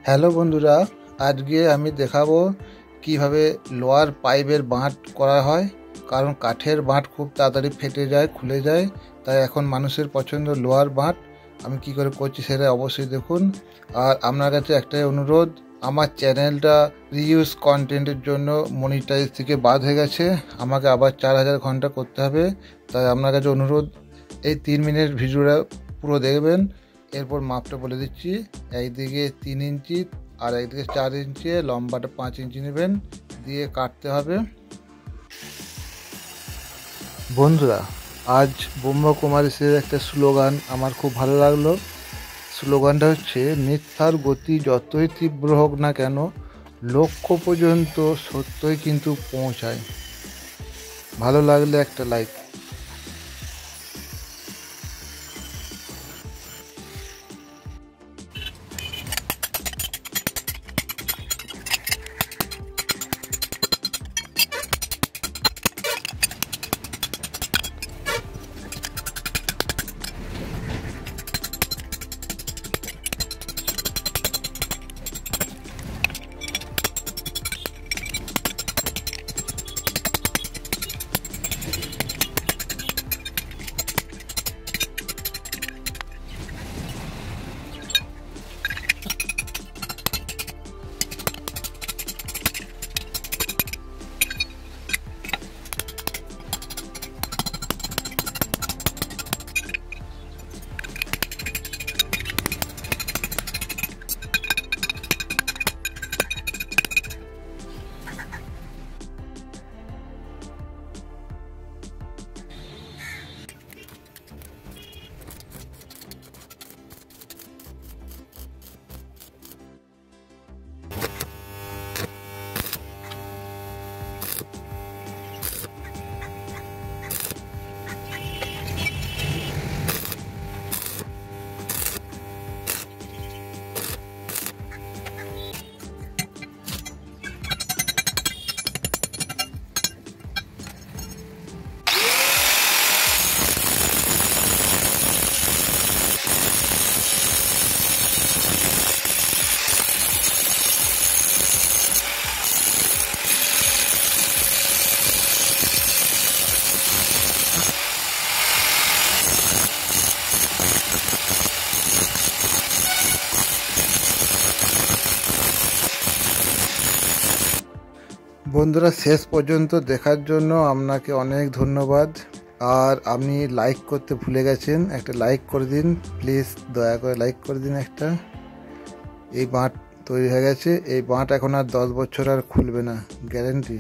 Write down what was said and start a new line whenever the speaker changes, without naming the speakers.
Hello বন্ধুরা, আজকে আমি দেখাবো কিভাবে লোহার পাইপের বাঁট করা হয়। কারণ কাঠের বাঁট খুব তাড়াতাড়ি ফেটে যায়, খুলে যায়। তাই এখন মানুষের পছন্দ লোহার বাঁট। আমি কি করে করছি সেটা অবশ্যই দেখুন। আর আপনার কাছে একটাই অনুরোধ, আমার চ্যানেলটা রিউজ কন্টেন্টের জন্য মনিটাইজ থেকে বাদ হয়ে গেছে। আমাকে আবার 4000 ঘন্টা করতে হবে। তাই আপনার কাছে অনুরোধ, এই 3 মিনিট ভিডিওটা পুরো দেখবেন। এরপর মাপটা বলে দিচ্ছি। একদিকে 3 ইঞ্চি আর একদিকে 4 ইঞ্চি, লম্বাটা 5 ইঞ্চি নেবেন, দিয়ে কাটতে হবে। বন্ধুরা, আজ ব্রহ্মকুমারীসের একটা স্লোগান আমার খুব ভালো লাগলো। স্লোগানটা হচ্ছে, মিথ্যার গতি যতই তীব্র হোক না কেন, লক্ষ্য পর্যন্ত সত্যই কিন্তু পৌঁছায়। ভালো লাগলে একটা লাইক। বন্ধুরা, শেষ পর্যন্ত দেখার জন্য আপনাকে অনেক ধন্যবাদ। আর আপনি লাইক করতে ভুলে গেছেন, একটা লাইক করে দিন প্লিজ, দয়া করে লাইক করে দিন একটা। এই বাঁট তৈরি হয়ে গেছে। এই বাঁট এখন আর 10 বছর আর খুলবে না, গ্যারেন্টি।